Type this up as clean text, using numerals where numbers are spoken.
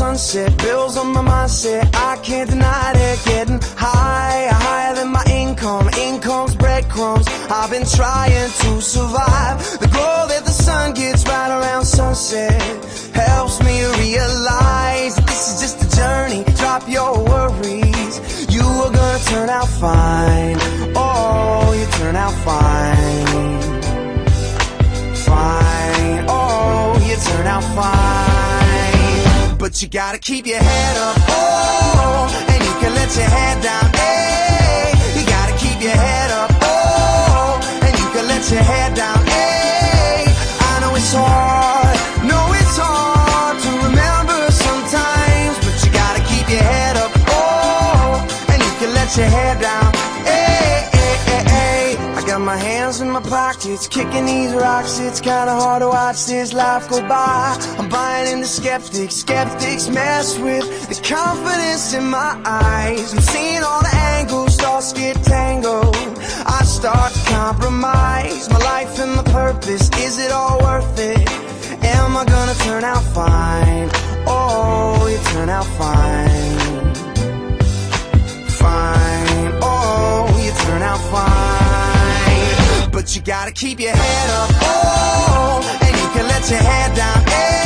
sunset, bills on my mindset, I can't deny it. Getting higher, higher than my income, income's breadcrumbs. I've been trying to survive. The glow that the sun gets right around sunset helps me realize that this is just a journey. Drop your worries, you are gonna turn out fine. Oh, you turn out fine. Fine, oh, you turn out fine. But you gotta keep your head up, oh, and you can let your head down, hey. You gotta keep your head up, oh, and you can let your head down, hey. I know it's hard, to remember sometimes, but you gotta keep your head up, oh, and you can let your head down, hey, hey, hey, hey. I got my hands in my pockets, kicking these rocks. It's kinda hard to watch this life go by. I'm buying into skeptics, skeptics mess with the confidence in my eyes. I'm seeing all the angles, thoughts get tangled. I start to compromise my life and my purpose. Is it all worth it? Am I gonna turn out fine? Oh, you turn out fine. Fine, oh, you turn out fine. But you gotta keep your head up, oh, and you can let your head down, hey.